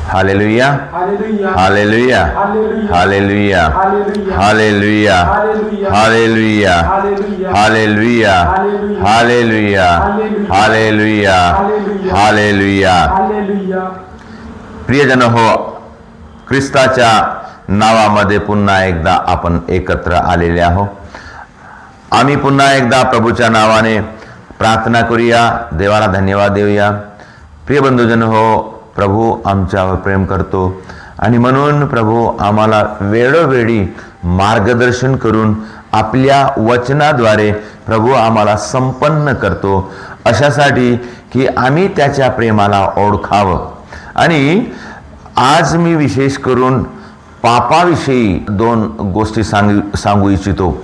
Hallelujah, hallelujah, hallelujah, hallelujah, hallelujah, hallelujah, hallelujah, hallelujah, hallelujah. प्रियजन हो, ख्रिस्ताच्या नावामध्ये पुन्हा एकदा आपण एकत्र आलेले आहोत. आम्ही पुन्हा एकदा प्रभूच्या नावाने प्रार्थना करूया, देवाला धन्यवाद देऊया. प्रिय बंधुजन हो, प्रभू आमच्यावर प्रेम करतो आणि म्हणून प्रभू आम्हाला वेळोवेळी मार्गदर्शन करून आपल्या वचनाद्वारे प्रभू आम्हाला संपन्न करतो, अशासाठी की आम्ही त्याच्या प्रेमाला ओळखावं. आणि आज मी विशेष करून पापाविषयी 2 गोष्टी सांगू इच्छितो.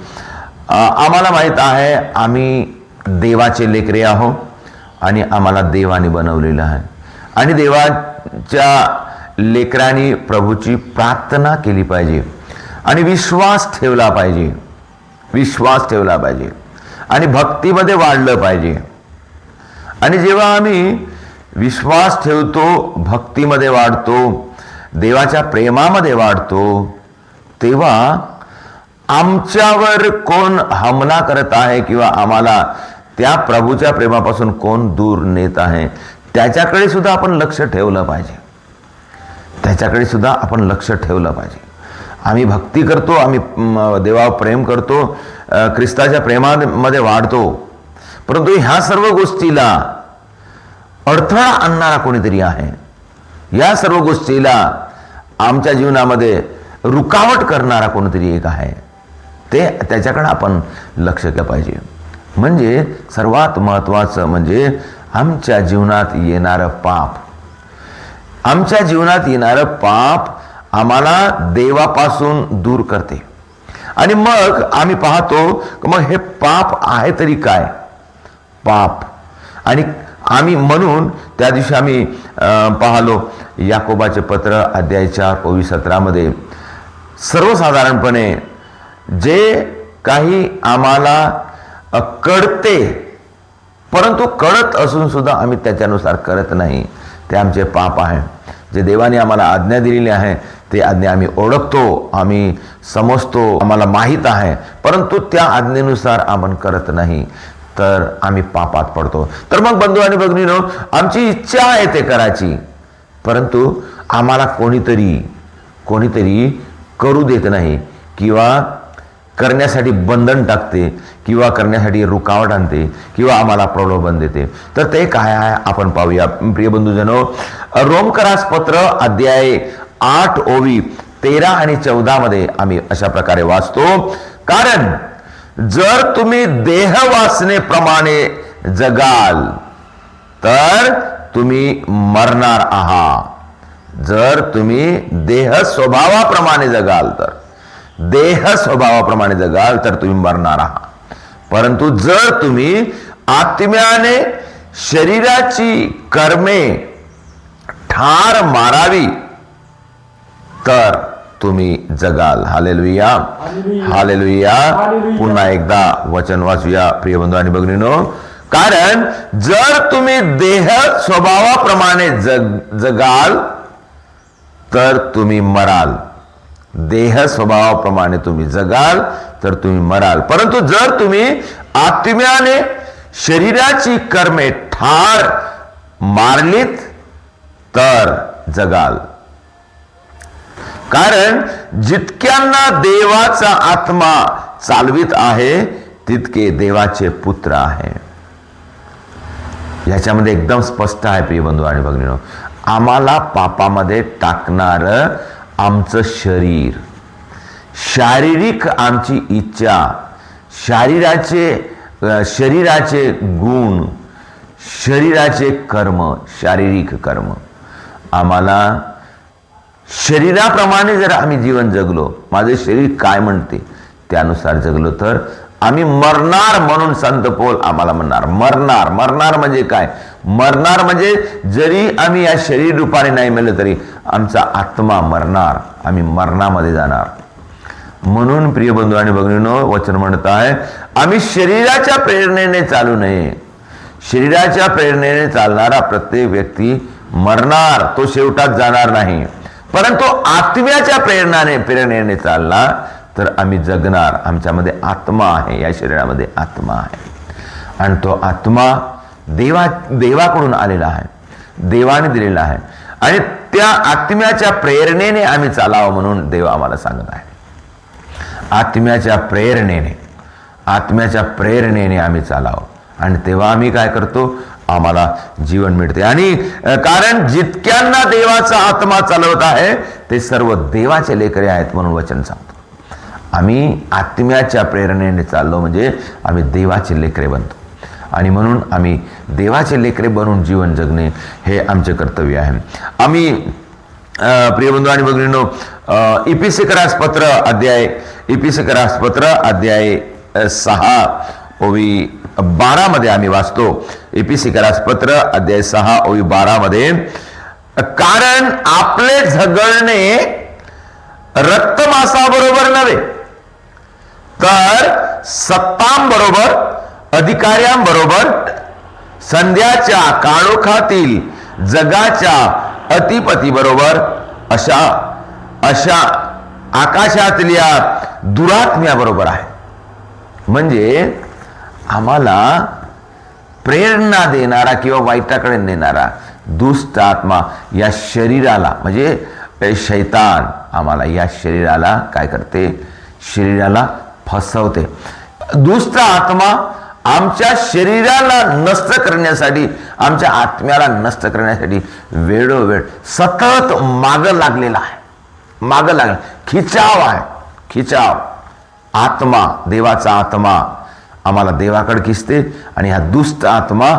आम्हाला माहीत आहे आम्ही देवाचे लेकरे आहोत आणि आम्हाला देवाने बनवलेलं आहे आणि देवाच्या लेकरांनी प्रभूची प्रार्थना केली पाहिजे आणि विश्वास ठेवला पाहिजे आणि भक्तीमध्ये वाढलं पाहिजे. आणि जेव्हा आम्ही विश्वास ठेवतो, भक्तीमध्ये वाढतो, देवाच्या प्रेमामध्ये वाढतो, तेव्हा आमच्यावर कोण हमला करत आहे किंवा आम्हाला त्या प्रभूच्या प्रेमापासून कोण दूर नेत आहे त्याच्याकडे सुद्धा आपण लक्ष ठेवलं पाहिजे. आम्ही भक्ती करतो, आम्ही देवावर प्रेम करतो, ख्रिस्ताच्या प्रेमामध्ये वाढतो, परंतु ह्या सर्व गोष्टीला अडथळा आणणारा कोणीतरी आहे. या सर्व गोष्टीला आमच्या जीवनामध्ये रुकावट करणारा कोणीतरी एक आहे. त्याच्याकडे आपण लक्ष केलं पाहिजे. म्हणजे सर्वात महत्त्वाचं म्हणजे आमच्या जीवनात येणारं पाप आम्हाला देवापासून दूर करते. आणि मग आम्ही पाहतो मग हे पाप आहे तरी काय पाप. आणि आम्ही म्हणून त्या दिवशी आम्ही पाहलो याकोबाचे पत्र अध्याय 4:17 सर्वसाधारणपणे जे काही आम्हाला कळते, परंतु कळत असून सुद्धा आम्ही त्याच्यानुसार करत नाही, ते आमचे पाप आहे. जे देवाने आम्हाला आज्ञा दिलेली आहे ते आज्ञा आम्ही ओळखतो, आम्ही समजतो, आम्हाला माहीत आहे, परंतु त्या आज्ञेनुसार आपण करत नाही, तर आम्ही पापात पडतो. तर मग बंधू आणि भगिनीनो, आमची इच्छा आहे ते करायची, परंतु आम्हाला कोणीतरी करू देत नाही किंवा करण्यासाठी बंधन टाकते किंवा करण्यासाठी रुकावट आणते किंवा आम्हाला प्रलोभन देते. तर ते काय आहे आपण पाहूया. प्रिय बंधूजनो, रोमकरास पत्र अध्याय 8:13 आणि 14 आम्ही अशा प्रकारे वाचतो. कारण जर तुम्ही देह वासनेप्रमाणे जगाल तर तुम्ही मरणार आहात. जर तुम्ही देह स्वभावाप्रमाणे जगाल तर तुम्ही मरणार आहात. परंतु जर तुम्ही आत्म्याने शरीराची कर्मे ठार मारावी तर तुम्ही जगाल. Hallelujah, hallelujah. पुन्हा एकदा वचन वाचूया प्रिय बंधू आणि भगिनीनो. कारण जर तुम्ही देह स्वभावाप्रमाणे जगाल तर तुम्ही मराल. देह स्वभावाप्रमाणे तुम्ही जगाल तर तुम्ही मराल. परंतु जर तुम्ही आत्म्याने शरीराची कर्मे ठार मारलीत तर जगाल. कारण जितक्यांना देवाचा आत्मा चालवित आहे तितके देवाचे पुत्र आहे. याच्यामध्ये एकदम स्पष्ट आहे प्रिय बंधू आणि भगिनीनो, आम्हाला पापामध्ये टाकणार आमचं शरीर, शारीरिक आमची इच्छा, शरीराचे गुण, शरीराचे कर्म, शारीरिक कर्म. आम्हाला शरीराप्रमाणे जर आम्ही जीवन जगलो, माझे शरीर काय म्हणते त्यानुसार जगलो तर आम्ही मरणार. म्हणून संत पौल आम्हाला म्हणणार मरणार म्हणजे काय? मरणार म्हणजे जरी आम्ही या शरीर रूपाने नाही मेलं तरी आमचा आत्मा मरणार, आम्ही मरणामध्ये जाणार. म्हणून प्रिय बंधू आणि भगिनींनो, वचन म्हणत आहे आम्ही शरीराच्या प्रेरणेने चालू नये. शरीराच्या प्रेरणेने चालणारा प्रत्येक व्यक्ती मरणार, तो शेवटात जाणार नाही. परंतु आत्म्याच्या प्रेरणेने चालला तर आम्ही जगणार. आमच्यामध्ये आत्मा आहे, या शरीरामध्ये आत्मा आहे आणि तो आत्मा देवाकडून आलेला आहे, देवाने दिलेला आहे आणि त्या आत्म्याच्या प्रेरणेने आम्ही चालावं म्हणून देव आम्हाला सांगत आहे. आत्म्याच्या प्रेरणेने आम्ही चालावं आणि तेव्हा आम्ही काय करतो, आम्हाला जीवन मिळते. आणि कारण जितक्यांना देवाचा आत्मा चालवत आहे ते सर्व देवाचे लेकरे आहेत म्हणून वचन सांगतो. आम्ही आत्म्याच्या प्रेरणेने चाललो म्हणजे आम्ही देवाचे लेकरे बनतो आणि म्हणून आम्ही देवाचे लेकरे बनून जीवन जगणे हे आमचे कर्तव्य आहे. आम्ही प्रिय बंधू आणि भगिनींनो, इफिसिकरास पत्र अध्याय 6 ओवी 12 मध्ये आम्ही वाचतो. इफिसिकरास पत्र अध्याय 6 ओवी 12 मध्ये, कारण आपले झगडणे रक्तमांसाबरोबर नव्हे तर सत्तांबरोबर, अधिकाऱ्यांबरोबर, संध्याच्या काळोखातील जगाच्या अधिपती बरोबर, अशा आकाशातल्या दुरात्म्याबरोबर आहे. म्हणजे आम्हाला प्रेरणा देणारा किंवा वाईटाकडे नेणारा दुष्ट आत्मा या शरीराला, म्हणजे शैतान आम्हाला या शरीराला काय करते, शरीराला फसवते. दुष्ट आत्मा आमच्या शरीराला नष्ट करण्यासाठी, आमच्या आत्म्याला नष्ट करण्यासाठी वेळोवेळ सतत मागं लागलेला आहे. खिचाव आहे, खिचाव. आत्मा, देवाचा आत्मा आम्हाला देवाकडे खिचते आणि हा दुष्ट आत्मा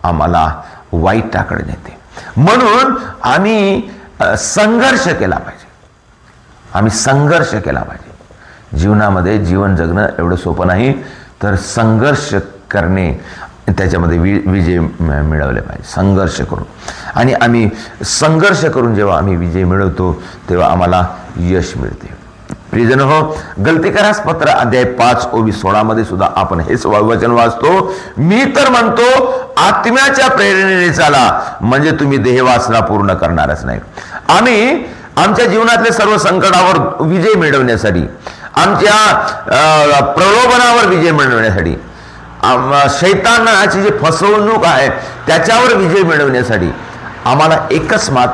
आम्हाला वाईटाकडे नेते. म्हणून आम्ही संघर्ष केला पाहिजे. जीवनामध्ये जीवन जगणं एवढं सोपं नाही, तर संघर्ष करणे, त्याच्यामध्ये विजय मिळवले पाहिजे, संघर्ष करून. आणि आम्ही संघर्ष करून जेव्हा आम्ही विजय मिळवतो तेव्हा आम्हाला यश मिळते. प्रियजन हो, गलतीकारास पत्र अध्याय 5 ओवी 16 मध्ये सुद्धा आपण हेच वचन वाचतो. मी तर म्हणतो आत्म्याच्या प्रेरणेने चाला, म्हणजे तुम्ही देहवासना पूर्ण करणारच नाही. आम्ही आमच्या जीवनातले सर्व संकटावर विजय मिळवण्यासाठी, आमच्या प्रलोभनावर विजय मिळवण्यासाठी, शैतानाची जी फसवणूक आहे त्याच्यावर विजय मिळवण्यासाठी आम्हाला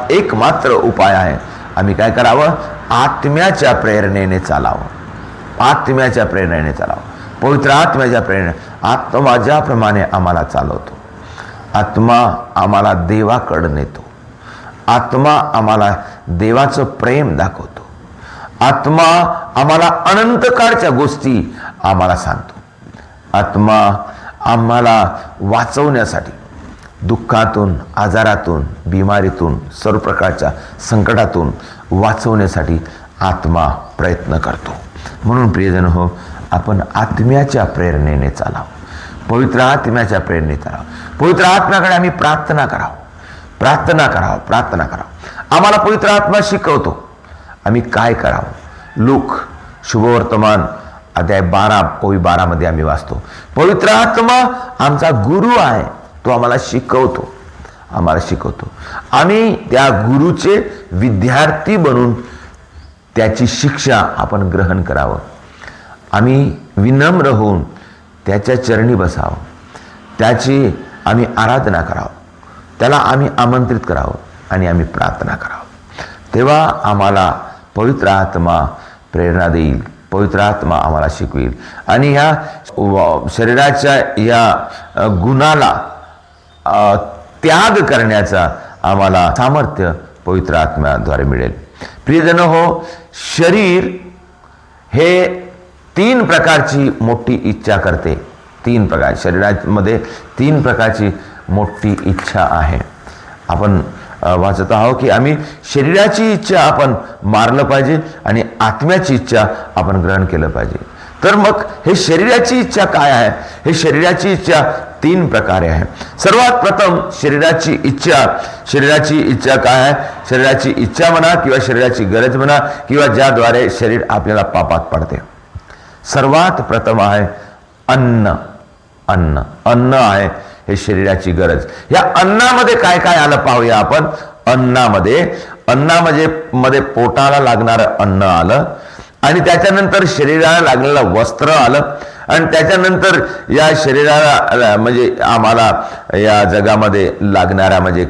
एकमात्र उपाय आहे. आम्ही काय करावं, आत्म्याच्या प्रेरणेने चालावं. पवित्र आत्म्याच्या प्रेरणे, आत्मा ज्याप्रमाणे आम्हाला चालवतो, आत्मा आम्हाला देवाकडे नेतो, आत्मा आम्हाला देवाचं प्रेम दाखवतो, आत्मा आम्हाला अनंत काळच्या गोष्टी आम्हाला सांगतो. आत्मा आम्हाला वाचवण्यासाठी, दुःखातून, आजारातून, बिमारीतून, सर्व प्रकारच्या संकटातून वाचवण्यासाठी आत्मा प्रयत्न करतो. म्हणून प्रियजन हो, आपण आत्म्याच्या प्रेरणेने चालावं, पवित्र आत्म्याच्या प्रेरणेने चालावं. पवित्र आत्म्याकडे आम्ही प्रार्थना करावं. आम्हाला पवित्र आत्मा शिकवतो आम्ही काय करावं. लूक शुभवर्तमान अध्याय 12 ओवी 12 मध्ये आम्ही वाचतो, पवित्र आत्मा आमचा गुरु आहे, तो आम्हाला शिकवतो. आम्ही त्या गुरुचे विद्यार्थी बनून त्याची शिक्षा आपण ग्रहण करावं. आम्ही विनम्र होऊन त्याच्या चरणी बसावं, त्याची आम्ही आराधना करावं, त्याला आम्ही आमंत्रित करावं आणि आम्ही प्रार्थना करावं. तेव्हा आम्हाला पवित्र आत्मा प्रेरणा देईल, पवित्र आत्मा आम्हाला शिकवेल आणि ह्या शरीराच्या या गुणाला त्याग करण्याचा आम्हाला सामर्थ्य पवित्र आत्म्याद्वारे मिळेल. प्रियजन हो, शरीर हे 3 प्रकारची मोठी इच्छा करते. 3 प्रकार, शरीरामध्ये 3 प्रकारची मोठी इच्छा आहे. आपण वाचत आहोत की आम्ही शरीराची इच्छा आपण मारलं पाहिजे आणि आत्म्याची इच्छा आपण ग्रहण केलं पाहिजे. तर मग हे शरीराची इच्छा काय आहे? हे शरीराची इच्छा 3 प्रकारे आहे. सर्वात प्रथम शरीराची इच्छा काय आहे? शरीराची इच्छा म्हणा किंवा शरीराची गरज म्हणा किंवा ज्याद्वारे शरीर आपल्याला पापात पडते. सर्वात प्रथम आहे अन्न आहे हे शरीराची गरज. या अन्नामध्ये काय काय आलं पाहूया आपण. अन्नामध्ये, मध्ये पोटाला लागणारं अन्न आलं, आणि त्याच्यानंतर शरीराला लागलेलं वस्त्र आलं, आणि त्याच्यानंतर या शरीराला म्हणजे आम्हाला या जगामध्ये लागणारा म्हणजे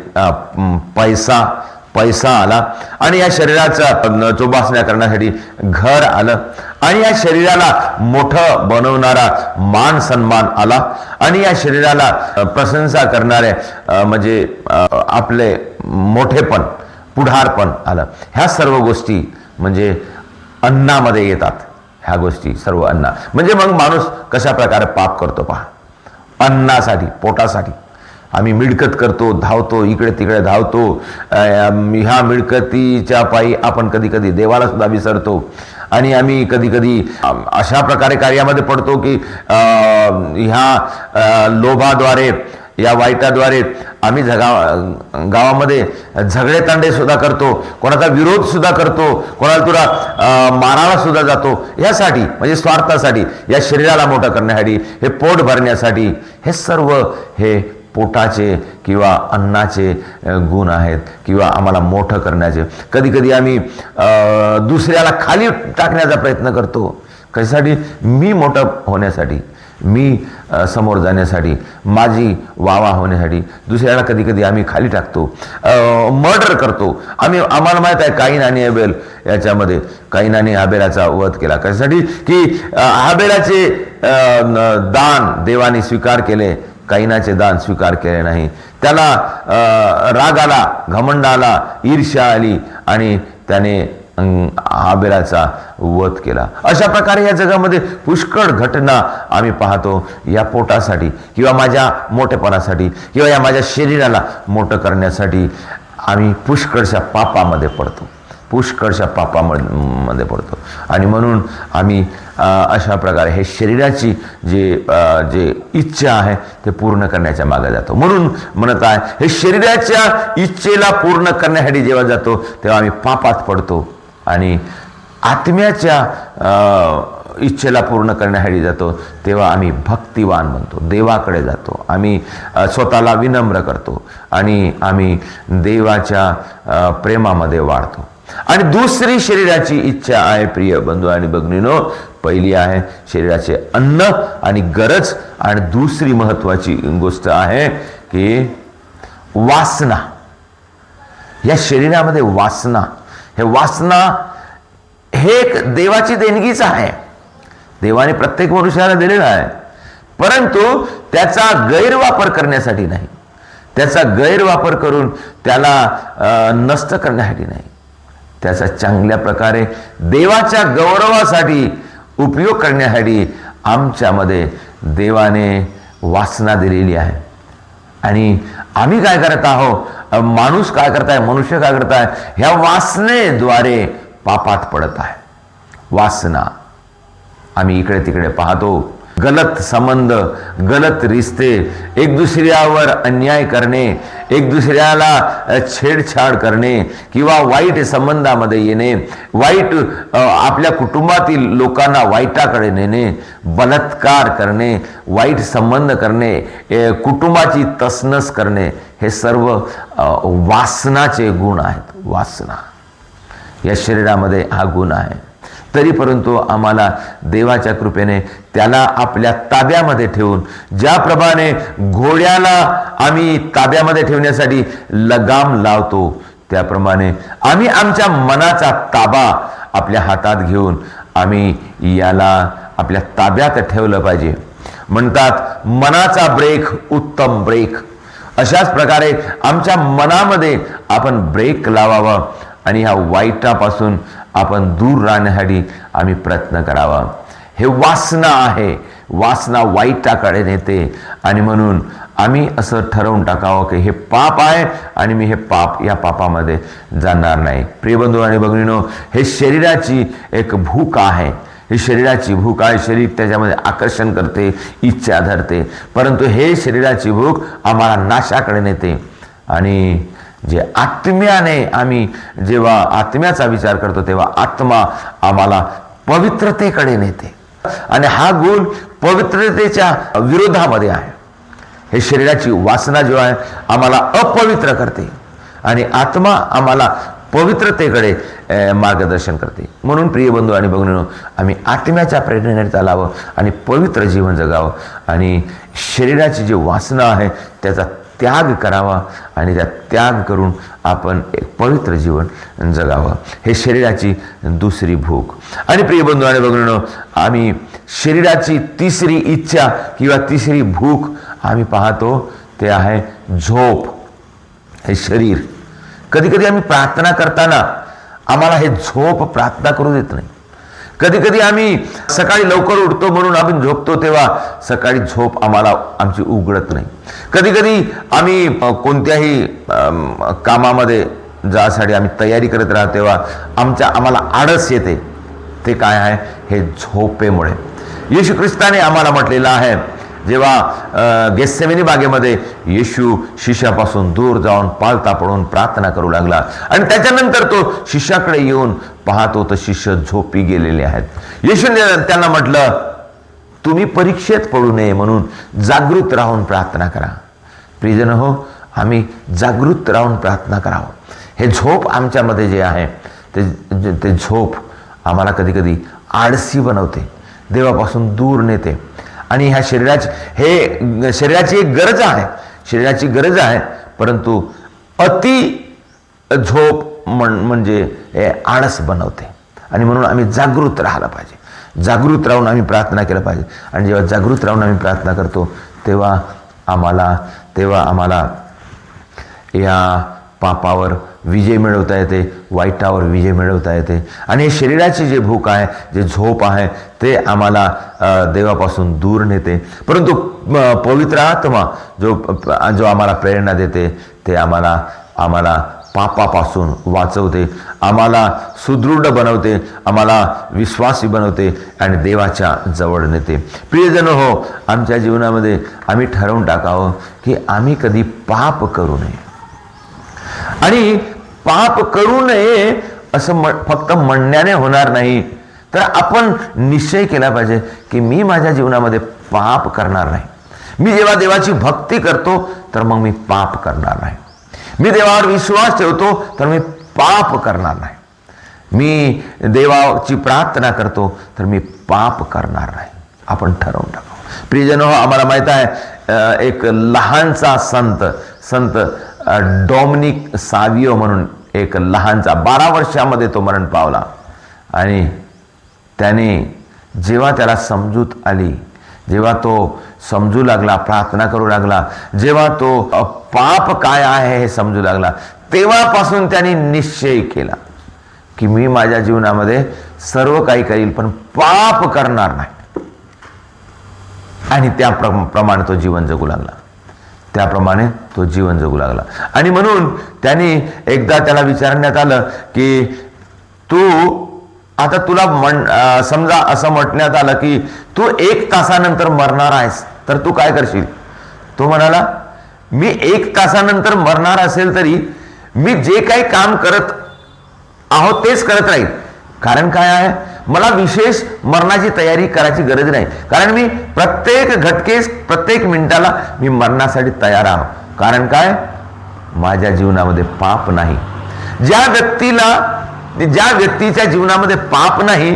पैसा आला, आणि या शरीराचा जोपासना करण्यासाठी घर आलं, आणि या शरीराला मोठं बनवणारा मान सन्मान आला, आणि या शरीराला प्रशंसा करणारे म्हणजे आपले मोठेपण, पुढारपण आलं. ह्या सर्व गोष्टी म्हणजे अन्नामध्ये येतात. ह्या गोष्टी सर्व अन्ना म्हणजे मग माणूस कशा प्रकारे पाप करतो पहा. अन्नासाठी, पोटासाठी आम्ही मिळकत करतो, धावतो, इकडे तिकडे धावतो. ह्या मिळकतीच्या पायी आपण कधी कधी देवाला सुद्धा विसरतो, आणि आम्ही कधी कधी अशा प्रकारे कार्यामध्ये पडतो की ह्या लोभाद्वारे, या वाईटाद्वारे आम्ही गावामध्ये झगडे तांडे सुद्धा करतो, कोणाचा विरोध सुद्धा करतो, कोणाला तुला मारायला सुद्धा जातो. यासाठी म्हणजे स्वार्थासाठी, या शरीराला मोठं करण्यासाठी, हे पोट भरण्यासाठी, हे सर्व हे पोटाचे किंवा अन्नाचे गुण आहेत, किंवा आम्हाला मोठं करण्याचे. कधी कधी आम्ही दुसऱ्याला खाली टाकण्याचा प्रयत्न करतो. कशासाठी? मी मोठं होण्यासाठी, मी समोर जाण्यासाठी, माझी वावा होण्यासाठी दुसऱ्याला कधी कधी आम्ही खाली टाकतो, मर्डर करतो. आम्हाला माहीत आहे काईन आणि हॅबेल याच्यामध्ये, काईन आणि हॅबेलाचा वध केला. कशासाठी? की हॅबेलाचे दान देवाने स्वीकार केले, काईनाचे दान स्वीकार केले नाही. त्याला राग आला, घमंड आला, ईर्ष्या आली, आणि त्याने हॅबेलाचा वध केला. अशा प्रकारे या जगामध्ये पुष्कळ घटना आम्ही पाहतो. या पोटासाठी किंवा माझ्या मोठेपणासाठी किंवा या माझ्या शरीराला मोठं करण्यासाठी आम्ही पुष्कळशा पापामध्ये पडतो, पुष्कळशा पापामध्ये पडतो. आणि म्हणून आम्ही अशा प्रकारे हे शरीराची जे इच्छा आहे ते पूर्ण करण्याच्या मागे जातो. म्हणून म्हणत आहे, हे शरीराच्या इच्छेला पूर्ण करण्यासाठी जेव्हा जातो तेव्हा आम्ही पापात पडतो, आणि आत्म्याच्या इच्छेला पूर्ण करण्यासाठी जातो तेव्हा आम्ही भक्तिवान बनतो, देवाकडे जातो, आम्ही स्वतःला विनम्र करतो, आणि आम्ही देवाच्या प्रेमामध्ये वाढतो. आणि दुसरी शरीराची इच्छा आहे प्रिय बंधू आणि भगिनीनो, पहिली आहे शरीराचे अन्न आणि गरज, आणि दुसरी महत्वाची गोष्ट आहे की वासना. या शरीरामध्ये वासना, हे वासना हे एक देवाची देणगीच आहे, देवाने प्रत्येक मनुष्याला दिलेला आहे, परंतु त्याचा गैरवापर करण्यासाठी नाही, त्याचा गैरवापर करून त्याला नष्ट करण्यासाठी नाही, त्याचा चांगल्या प्रकारे देवाच्या गौरवासाठी उपयोग करण्यासाठी आमच्यामध्ये देवाने वासना दिलेली आहे. आणि आम्ही काय करत आहोत, माणूस काय करताय, मनुष्य काय करताय, ह्या वासनेद्वारे पापात पडत आहे. वासना आम्ही इकडे तिकडे पाहतो, गलत संबंध, गलत रिश्ते, एक दुसऱ्यावर अन्याय करणे, एक दुसऱ्याला छेडछाड करणे, किंवा वाईट संबंधामध्ये येणे, वाईट आपल्या कुटुंबातील लोकांना वाईटाकडे नेणे, बलात्कार करणे, वाईट संबंध करणे, कुटुंबाची तसनस करणे, हे सर्व वासनाचे गुण आहेत. वासना या शरीरामध्ये हा गुण आहे. तरी परंतु आम्हाला देवाच्या कृपेने त्याला आपल्या ताब्यामध्ये ठेवून, ज्याप्रमाणे घोड्याला आम्ही ताब्यामध्ये ठेवण्यासाठी लगाम लावतो, त्याप्रमाणे आम्ही आमच्या मनाचा ताबा आपल्या हातात घेऊन आम्ही याला आपल्या ताब्यात ठेवलं पाहिजे. म्हणतात मनाचा ब्रेक उत्तम ब्रेक. अशाच प्रकारे आमच्या मनामध्ये आपण ब्रेक लावावा, आणि ह्या वाईटापासून आपण दूर राहण्यासाठी आम्ही प्रयत्न करावा. हे वासना आहे, वासना वाईटाकडे नेते, आणि म्हणून आम्ही असं ठरवून टाकावं की हे पाप आहे आणि मी हे या पापामध्ये जाणार नाही. प्रियबंधू आणि भगिनीनो, हे शरीराची एक भूक आहे, ही शरीराची भूक आहे. शरीर त्याच्यामध्ये आकर्षण करते, इच्छा धरते, परंतु हे शरीराची भूक आम्हाला नाशाकडे नेते. आणि जे आत्म्याने आम्ही जेव्हा आत्म्याचा विचार करतो तेव्हा आत्मा आम्हाला पवित्रतेकडे नेते, आणि हा गुण पवित्रतेच्या विरोधामध्ये आहे. हे शरीराची वासना जो आहे आम्हाला अपवित्र करते, आणि आत्मा आम्हाला पवित्रतेकडे मार्गदर्शन करते. म्हणून प्रिय बंधू आणि भगिनींनो, आम्ही आत्म्याच्या प्रेरणेने चालावं आणि पवित्र जीवन जगावं आणि शरीराची जी वासना आहे त्याचा त्याग करावा आणि त्या त्याग करून आपण एक पवित्र जीवन जगावं. हे शरीराची दुसरी भूक. आणि प्रिय बंधू आणि भगिनींनो, आम्ही शरीराची तिसरी इच्छा किंवा तिसरी भूक आम्ही पाहतो ते आहे झोप. हे शरीर कधी कधी आम्ही प्रार्थना करताना आम्हाला हे झोप प्रार्थना करू देत नाही. कधी कधी आम्ही सकाळी लवकर उठतो म्हणून आपण झोपतो तेव्हा सकाळी झोप आम्हाला आमची उघडत नाही. कधी कधी आम्ही कोणत्याही कामामध्ये ज्यासाठी आम्ही तयारी करत राहतो तेव्हा आम्हाला आळस येते. ते काय आहे? हे झोपेमुळे. येशू ख्रिस्ताने आम्हाला म्हटलेलं आहे, जेव्हा गेत्सेमनी बागेमध्ये येशू शिष्यापासून दूर जाऊन पालथा पडून प्रार्थना करू लागला आणि त्याच्यानंतर तो शिष्याकडे येऊन पाहतो तर शिष्य झोपी गेलेले आहेत. येशूने त्यांना म्हटलं, तुम्ही परीक्षेत पडू नये म्हणून जागृत राहून प्रार्थना करा. प्रियजन हो, आम्ही जागृत राहून प्रार्थना करावं. हे झोप आमच्यामध्ये जे आहे ते झोप आम्हाला कधी कधी आळसी बनवते, देवापासून दूर नेते. आणि ह्या शरीराची एक गरज आहे, शरीराची गरज आहे, परंतु अति झोप म्हणजे हे आळस बनवते. आणि म्हणून आम्ही जागृत राहायला पाहिजे, जागृत राहून आम्ही प्रार्थना केलं पाहिजे. आणि जेव्हा जागृत राहून आम्ही प्रार्थना करतो तेव्हा आम्हाला या पापावर विजय मिळवता येते, वाईटावर विजय मिळवता येते. आणि हे शरीराची जे भूक आहे, जे झोप आहे, ते आम्हाला देवापासून दूर नेते. परंतु पवित्र आत्मा जो आम्हाला प्रेरणा देते ते आम्हाला पापापासून वाचवते, आम्हाला सुदृढ बनवते, आम्हाला विश्वासी बनवते आणि देवाच्या जवळ नेते. प्रियजन हो, आमच्या जीवनामध्ये आम्ही ठरवून टाकावं की आम्ही कधी पाप करू नये. आणि पाप करू नये असं फक्त म्हणण्याने होणार नाही, तर आपण निश्चय केला पाहिजे की मी माझ्या जीवनामध्ये पाप करणार नाही. मी जेव्हा देवाची भक्ती करतो तर मग मी पाप करणार नाही. मी देवावर विश्वास ठेवतो तर मी पाप करणार नाही. मी देवाची प्रार्थना करतो तर मी पाप करणार नाही. आपण ठरवून टाकावं. प्रियजन हो, आम्हाला माहित आहे एक लहानसा संत डॉमिनिक सावियो म्हणून एक लहानचा 12 वर्षामध्ये तो मरण पावला. आणि त्याने जेव्हा त्याला समजूत आली, जेव्हा तो समजू लागला, प्रार्थना करू लागला, जेव्हा तो पाप काय आहे हे समजू लागला, तेव्हापासून त्याने निश्चय केला की मी माझ्या जीवनामध्ये सर्व काही करील पण पाप करणार नाही. आणि त्याप्रमाणे तो जीवन जगू लागला, त्याप्रमाणे तो जीवन जगू लागला. आणि म्हणून त्याने एकदा त्याला विचारण्यात आलं की आता तुला समजा असं म्हटण्यात आलं की तू 1 तासानंतर मरणार आहेस, तर तू काय करशील? तो म्हणाला, मी 1 तासानंतर मरणार असेल तरी मी जे काही काम करत आहोत तेच करत राहील. कारण काय आहे, मला विशेष मरणाची तयारी करायची गरज नाही. कारण मी प्रत्येक घटकेस, प्रत्येक मिनिटाला मी मरणासाठी तयार आहो. कारण काय, माझ्या जीवनामध्ये पाप नाही. ज्या व्यक्तीच्या जीवनामध्ये पाप नाही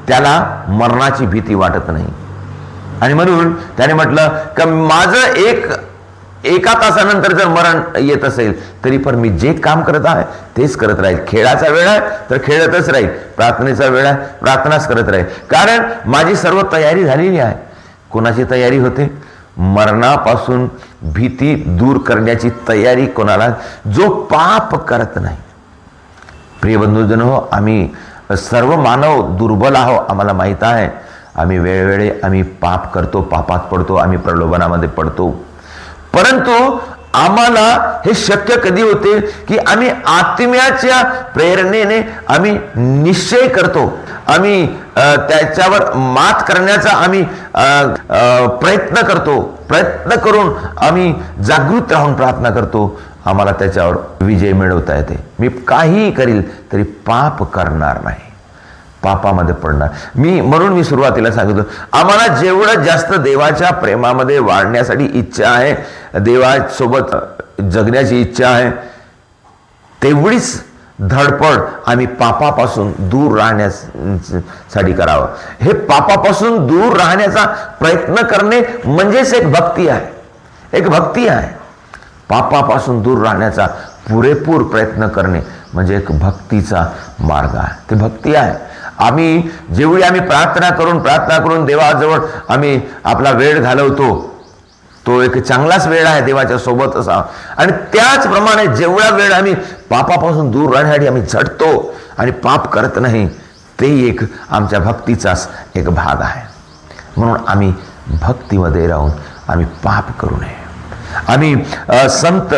त्याला मरणाची भीती वाटत नाही. आणि म्हणून त्याने म्हटलं की माझं एका तासानंतर जर मरण येत असेल तरी पण मी जे काम करत आहे तेच करत राहील. खेळाचा वेळ आहे तर खेळतच राहील, प्रार्थनेचा वेळ आहे प्रार्थनाच करत राहील. कारण माझी सर्व तयारी झालेली आहे. कोणाची तयारी होते? मरणापासून भीती दूर करण्याची तयारी कोणाला? जो पाप करत नाही. प्रिय बंधूजन हो, आम्ही सर्व मानव दुर्बल आहोत, आम्हाला माहीत आहे. आम्ही वेळोवेळी आम्ही पाप करतो, पापात पडतो, आम्ही प्रलोभनामध्ये पडतो. परंतु आम्हाला हे शक्य कधी होते की आम्ही आत्म्याच्या प्रेरणेने आम्ही निश्चय करतो, आम्ही त्याच्यावर मात करण्याचा आम्ही प्रयत्न करून आम्ही जागृत राहून प्रार्थना करतो. आम्हाला त्याच्यावर विजय मिळवता येते. मी काहीही करील तरी पाप करणार नाही, पापामध्ये पडणार. म्हणून मी सुरुवातीला सांगितलं, आम्हाला जेवढं जास्त देवाच्या प्रेमामध्ये वाढण्यासाठी इच्छा आहे, देवासोबत जगण्याची इच्छा आहे, तेवढीच धडपड आम्ही पापापासून दूर राहण्यासाठी करावं. हे पापापासून दूर राहण्याचा प्रयत्न करणे म्हणजेच एक भक्ती आहे. एक भक्ती आहे. पापापासून दूर राहण्याचा पुरेपूर प्रयत्न करणे म्हणजे एक भक्तीचा मार्ग आहे. ते भक्ती आहे. जेवढी आम्ही प्रार्थना करून देवाजवळ आम्ही आपला वेळ घालवतो, तो एक चांगलाच वेळ आहे देवाच्या सोबत असा. आणि त्याचप्रमाणे जेवढा वेळ आम्ही पापापासून दूर राहण्यासाठी आम्ही झटतो आणि पाप करत नाही, ते एक आमच्या भक्तीचाच एक भाग आहे. म्हणून आम्ही भक्तीमध्ये राहून आम्ही पाप करू नये. आम्ही संत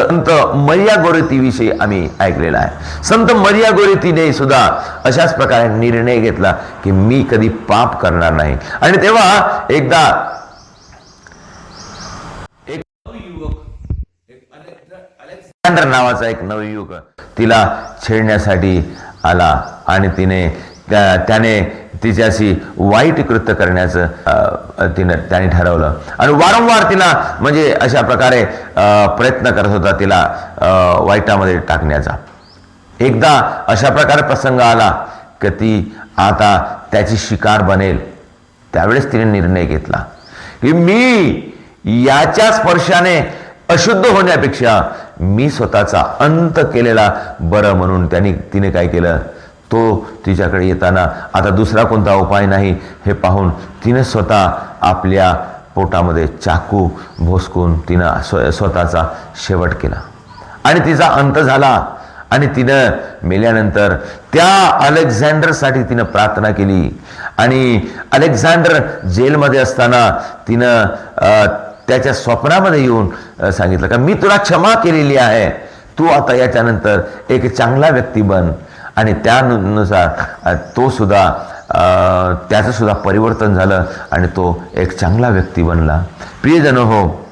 मरिया गोरेतीविषयी आम्ही ऐकलेला आहे. संत मरिया गोरेतीने सुद्धा अशाच प्रकारे निर्णय घेतला की मी कधी पाप करणार नाही. आणि तेव्हा एकदा अलेक्झांडर नावाचा एक नवयुवक तिला छेडण्यासाठी आला आणि त्याने तिच्याशी वाईट कृत्य करण्याचं त्याने ठरवलं आणि वारंवार तिला म्हणजे अशा प्रकारे प्रयत्न करत होता तिला वाईटामध्ये टाकण्याचा. एकदा अशा प्रकारे प्रसंग आला की ती आता त्याची शिकार बनेल. त्यावेळेस तिने निर्णय घेतला की मी याच्या स्पर्शाने अशुद्ध होण्यापेक्षा मी स्वतःचा अंत केलेला बरं. म्हणून तिने काय केलं, तो तिच्याकडे येताना आता दुसरा कोणता उपाय नाही हे पाहून तिने स्वतः आपल्या पोटामध्ये चाकू भोसकून तिनं स्वतःचा शेवट केला आणि तिचा अंत झाला. आणि तिनं मेल्यानंतर त्या अलेक्झांडरसाठी तिनं प्रार्थना केली. आणि अलेक्झांडर जेलमध्ये असताना तिनं त्याच्या स्वप्नामध्ये येऊन सांगितलं का मी तुला क्षमा केलेली आहे, तू आता याच्यानंतर एक चांगला व्यक्ती बन. आणि त्यानुसार त्याचं सुद्धा परिवर्तन झालं आणि तो एक चांगला व्यक्ती बनला. प्रियजन हो,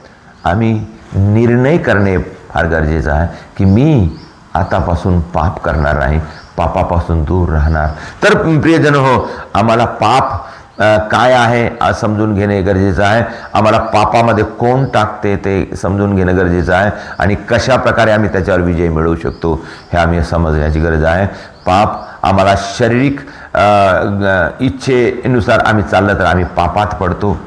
आम्ही निर्णय करणे फार गरजेचं आहे की मी आतापासून पाप करणार नाही, पापापासून दूर राहणार. तर प्रियजन हो, आम्हाला पाप काय आहे समजून घेणे गरजेचं आहे. आम्हाला पापामध्ये कोण टाकते ते समजून घेणं गरजेचं आहे आणि कशा प्रकारे आम्ही त्याच्यावर विजय मिळवू शकतो हे आम्ही समजण्याची गरज आहे. पाप आम्हाला शारीरिक इच्छेनुसार आम्ही चाललं तर आम्ही पापात पडतो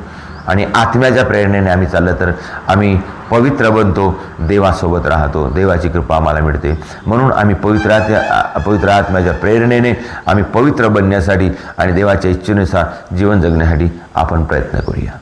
आणि आत्म्याच्या प्रेरणेने आम्ही चाललं तर आम्ही पवित्र बनतो, देवासोबत राहतो, देवाची कृपा आम्हाला मिळते. म्हणून आम्ही पवित्र आत्म्याच्या प्रेरणेने आम्ही पवित्र बनण्यासाठी आणि देवाच्या इच्छेनुसार जीवन जगण्यासाठी आपण प्रयत्न करूया.